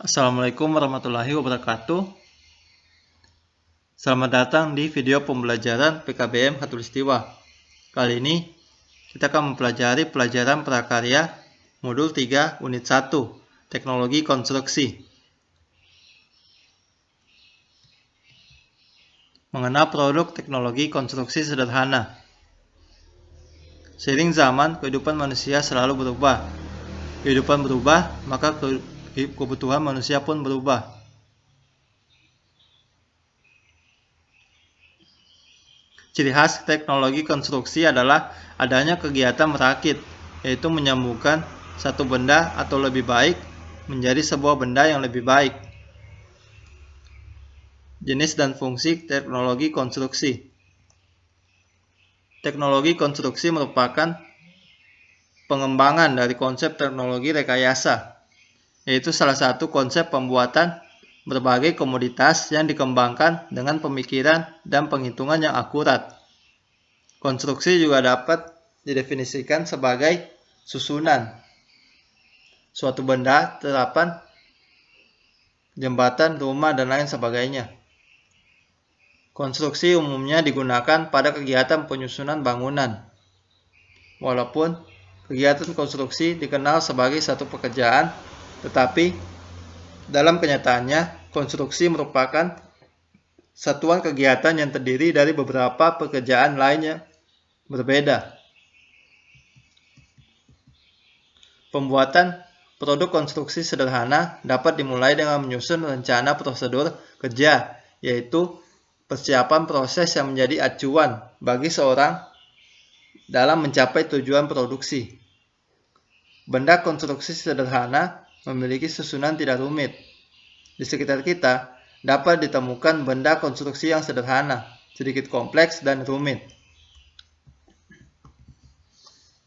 Assalamualaikum warahmatullahi wabarakatuh. Selamat datang di video pembelajaran PKBM Khatulistiwa. Kali ini kita akan mempelajari pelajaran prakarya modul 3 unit 1 teknologi konstruksi. Mengenal produk teknologi konstruksi sederhana. Seiring zaman, kehidupan manusia selalu berubah. Kehidupan berubah, maka kebutuhan manusia pun berubah. Ciri khas teknologi konstruksi adalah adanya kegiatan merakit, yaitu menyambungkan satu benda atau lebih baik menjadi sebuah benda yang lebih baik. Jenis dan fungsi teknologi konstruksi. Teknologi konstruksi merupakan pengembangan dari konsep teknologi rekayasa, yaitu salah satu konsep pembuatan berbagai komoditas yang dikembangkan dengan pemikiran dan penghitungan yang akurat. Konstruksi juga dapat didefinisikan sebagai susunan suatu benda, terapan, jembatan, rumah, dan lain sebagainya. Konstruksi umumnya digunakan pada kegiatan penyusunan bangunan. Walaupun kegiatan konstruksi dikenal sebagai satu pekerjaan, tetapi dalam kenyataannya, konstruksi merupakan satuan kegiatan yang terdiri dari beberapa pekerjaan lainnya berbeda. Pembuatan produk konstruksi sederhana dapat dimulai dengan menyusun rencana prosedur kerja, yaitu persiapan proses yang menjadi acuan bagi seorang dalam mencapai tujuan produksi. Benda konstruksi sederhana memiliki susunan tidak rumit. Di sekitar kita dapat ditemukan benda konstruksi yang sederhana, sedikit kompleks dan rumit.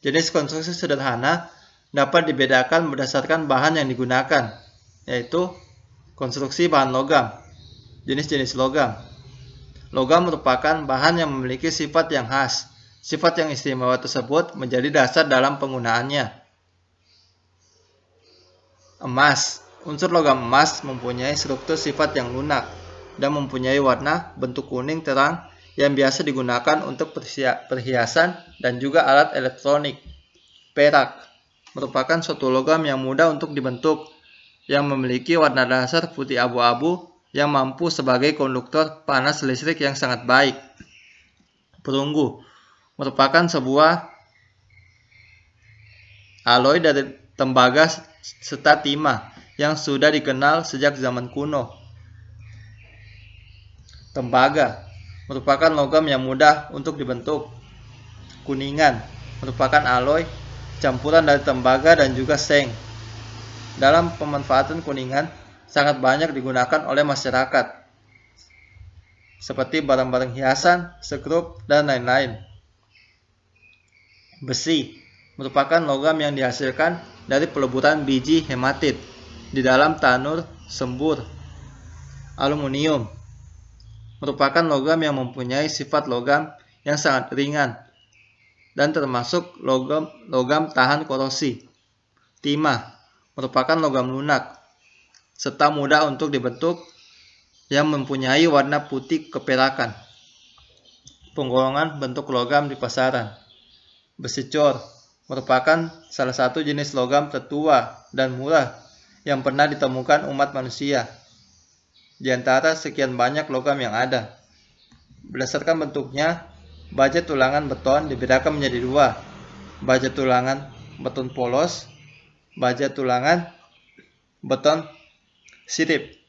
Jenis konstruksi sederhana dapat dibedakan berdasarkan bahan yang digunakan, yaitu konstruksi bahan logam. Jenis-jenis logam. Logam merupakan bahan yang memiliki sifat yang khas. Sifat yang istimewa tersebut menjadi dasar dalam penggunaannya. Emas. Unsur logam emas mempunyai struktur sifat yang lunak dan mempunyai warna bentuk kuning terang yang biasa digunakan untuk perhiasan dan juga alat elektronik. Perak merupakan suatu logam yang mudah untuk dibentuk, yang memiliki warna dasar putih abu-abu yang mampu sebagai konduktor panas listrik yang sangat baik. Perunggu merupakan sebuah alloy dari tembaga serta timah yang sudah dikenal sejak zaman kuno. Tembaga merupakan logam yang mudah untuk dibentuk. Kuningan merupakan alloy campuran dari tembaga dan juga seng. Dalam pemanfaatan kuningan sangat banyak digunakan oleh masyarakat, seperti barang-barang hiasan, sekrup, dan lain-lain. Besi merupakan logam yang dihasilkan dari peleburan biji hematit di dalam tanur sembur. Aluminium merupakan logam yang mempunyai sifat logam yang sangat ringan dan termasuk logam tahan korosi. Timah merupakan logam lunak serta mudah untuk dibentuk yang mempunyai warna putih keperakan. Penggolongan bentuk logam di pasaran. Besi cor merupakan salah satu jenis logam tertua dan murah yang pernah ditemukan umat manusia. Di antara sekian banyak logam yang ada, berdasarkan bentuknya, baja tulangan beton dibedakan menjadi dua: baja tulangan beton polos, baja tulangan beton sirip.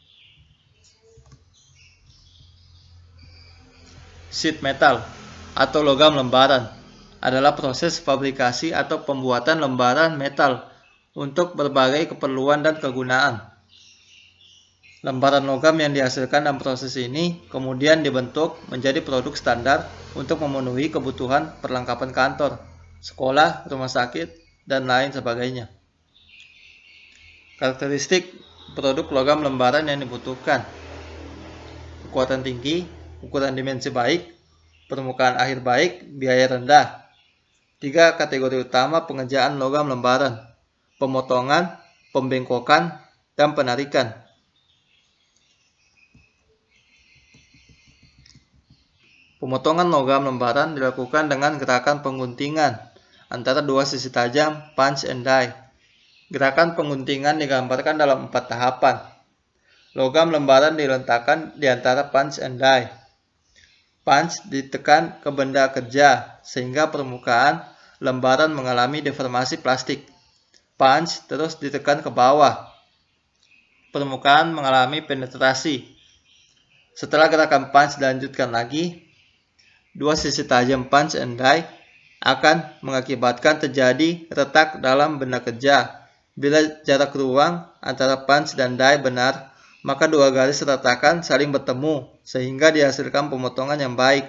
Sheet metal atau logam lembaran adalah proses fabrikasi atau pembuatan lembaran metal untuk berbagai keperluan dan kegunaan. Lembaran logam yang dihasilkan dalam proses ini kemudian dibentuk menjadi produk standar untuk memenuhi kebutuhan perlengkapan kantor, sekolah, rumah sakit, dan lain sebagainya. Karakteristik produk logam lembaran yang dibutuhkan: kekuatan tinggi, ukuran dimensi baik, permukaan akhir baik, biaya rendah. 3 kategori utama pengerjaan logam lembaran: pemotongan, pembengkokan, dan penarikan. Pemotongan logam lembaran dilakukan dengan gerakan pengguntingan antara dua sisi tajam, punch and die. Gerakan pengguntingan digambarkan dalam 4 tahapan. Logam lembaran diletakkan di antara punch and die. Punch ditekan ke benda kerja sehingga permukaan lembaran mengalami deformasi plastik. Punch terus ditekan ke bawah. Permukaan mengalami penetrasi. Setelah gerakan punch dilanjutkan lagi, dua sisi tajam punch and die akan mengakibatkan terjadi retak dalam benda kerja. Bila jarak ruang antara punch dan die benar, maka dua garis retakan saling bertemu sehingga dihasilkan pemotongan yang baik.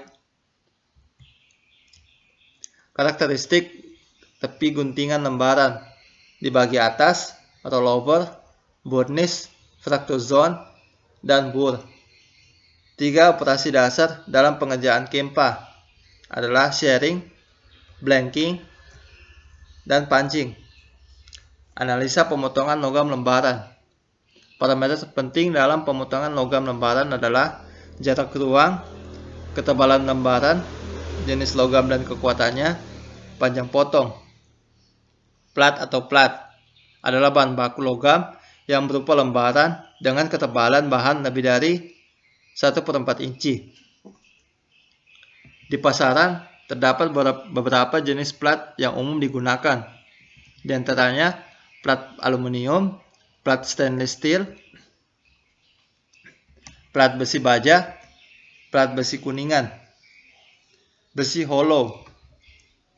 Karakteristik tepi guntingan lembaran di bagian atas, rollover, burnish, fracture zone, dan burr. 3 operasi dasar dalam pengerjaan Kempa adalah shearing, blanking, dan punching. Analisa pemotongan logam lembaran. Parameter penting dalam pemotongan logam lembaran adalah jarak ruang, ketebalan lembaran, jenis logam dan kekuatannya, panjang potong. Plat atau plat adalah bahan baku logam yang berupa lembaran dengan ketebalan bahan lebih dari 1/4 inci. Di pasaran terdapat beberapa jenis plat yang umum digunakan. Di antaranya plat aluminium, plat stainless steel, plat besi baja, plat besi kuningan. Besi hollow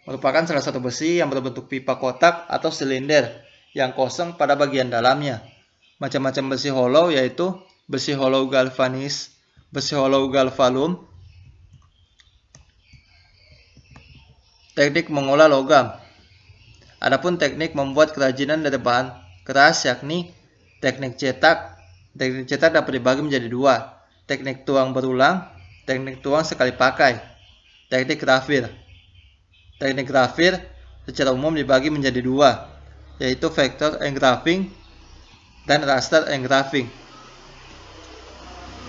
merupakan salah satu besi yang berbentuk pipa kotak atau silinder yang kosong pada bagian dalamnya. Macam-macam besi hollow yaitu besi hollow galvanis, besi hollow galvalum. Teknik mengolah logam. Adapun teknik membuat kerajinan dari bahan keras yakni teknik cetak. Teknik cetak dapat dibagi menjadi 2. Teknik tuang berulang, teknik tuang sekali pakai. Teknik grafir. Teknik grafir secara umum dibagi menjadi 2, yaitu vector engraving dan raster engraving.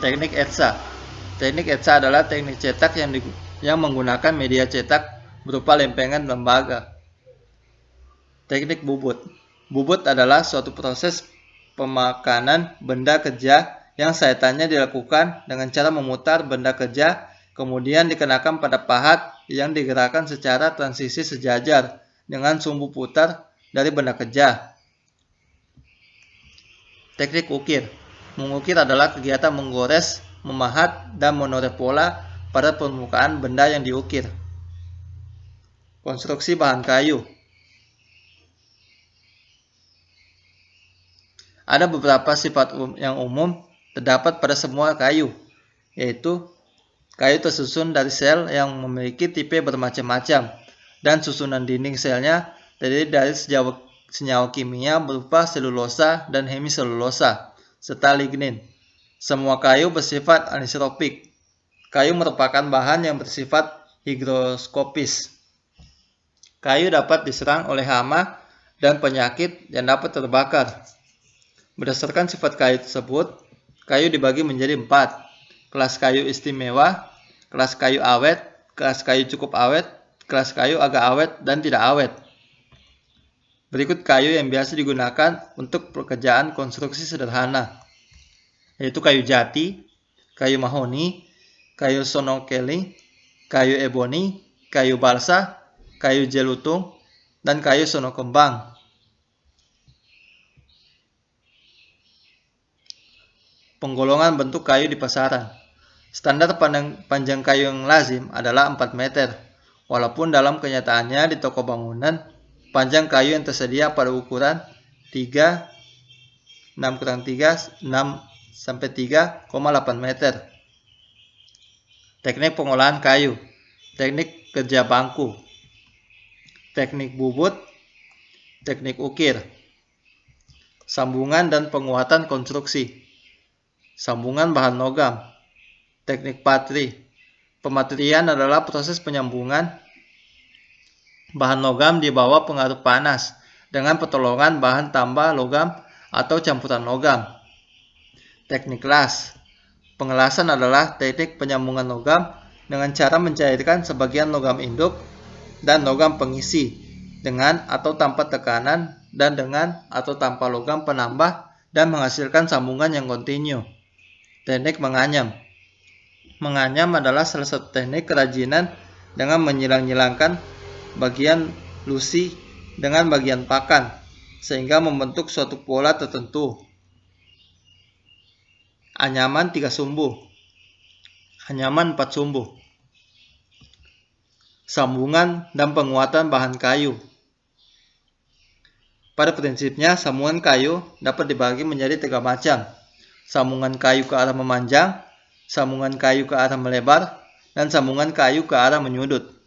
Teknik etsa. Teknik etsa adalah teknik cetak yang menggunakan media cetak berupa lempengan lembaga. Teknik bubut. Bubut adalah suatu proses pemakanan benda kerja yang sayatannya dilakukan dengan cara memutar benda kerja, kemudian dikenakan pada pahat yang digerakkan secara transisi sejajar dengan sumbu putar dari benda kerja. Teknik ukir. Mengukir adalah kegiatan menggores, memahat, dan menoreh pola pada permukaan benda yang diukir. Konstruksi bahan kayu. Ada beberapa sifat yang umum terdapat pada semua kayu, yaitu kayu tersusun dari sel yang memiliki tipe bermacam-macam, dan susunan dinding selnya terdiri dari senyawa kimia berupa selulosa dan hemiselulosa, serta lignin. Semua kayu bersifat anisotropik. Kayu merupakan bahan yang bersifat higroskopis. Kayu dapat diserang oleh hama dan penyakit yang dapat terbakar. Berdasarkan sifat kayu tersebut, kayu dibagi menjadi 4. Kelas kayu istimewa, kelas kayu awet, kelas kayu cukup awet, kelas kayu agak awet, dan tidak awet. Berikut kayu yang biasa digunakan untuk pekerjaan konstruksi sederhana, yaitu kayu jati, kayu mahoni, kayu sonokeli, kayu eboni, kayu balsa, kayu jelutung, dan kayu sonokembang. Penggolongan bentuk kayu di pasaran. Standar panjang kayu yang lazim adalah 4 meter, walaupun dalam kenyataannya di toko bangunan, panjang kayu yang tersedia pada ukuran 3, 6 sampai 3,8 meter. Teknik pengolahan kayu. Teknik kerja bangku. Teknik bubut. Teknik ukir. Sambungan dan penguatan konstruksi. Sambungan bahan logam. Teknik patri. Pematrian adalah proses penyambungan bahan logam di bawah pengaruh panas dengan pertolongan bahan tambah logam atau campuran logam. Teknik las. Pengelasan adalah teknik penyambungan logam dengan cara mencairkan sebagian logam induk dan logam pengisi dengan atau tanpa tekanan dan dengan atau tanpa logam penambah dan menghasilkan sambungan yang kontinu. Teknik menganyam. Menganyam adalah salah satu teknik kerajinan dengan menyilang-nyilangkan bagian lusi dengan bagian pakan sehingga membentuk suatu pola tertentu. Anyaman 3 sumbu. Anyaman 4 sumbu. Sambungan dan penguatan bahan kayu. Pada prinsipnya, sambungan kayu dapat dibagi menjadi 3 macam. Sambungan kayu ke arah memanjang, sambungan kayu ke arah melebar, dan sambungan kayu ke arah menyudut.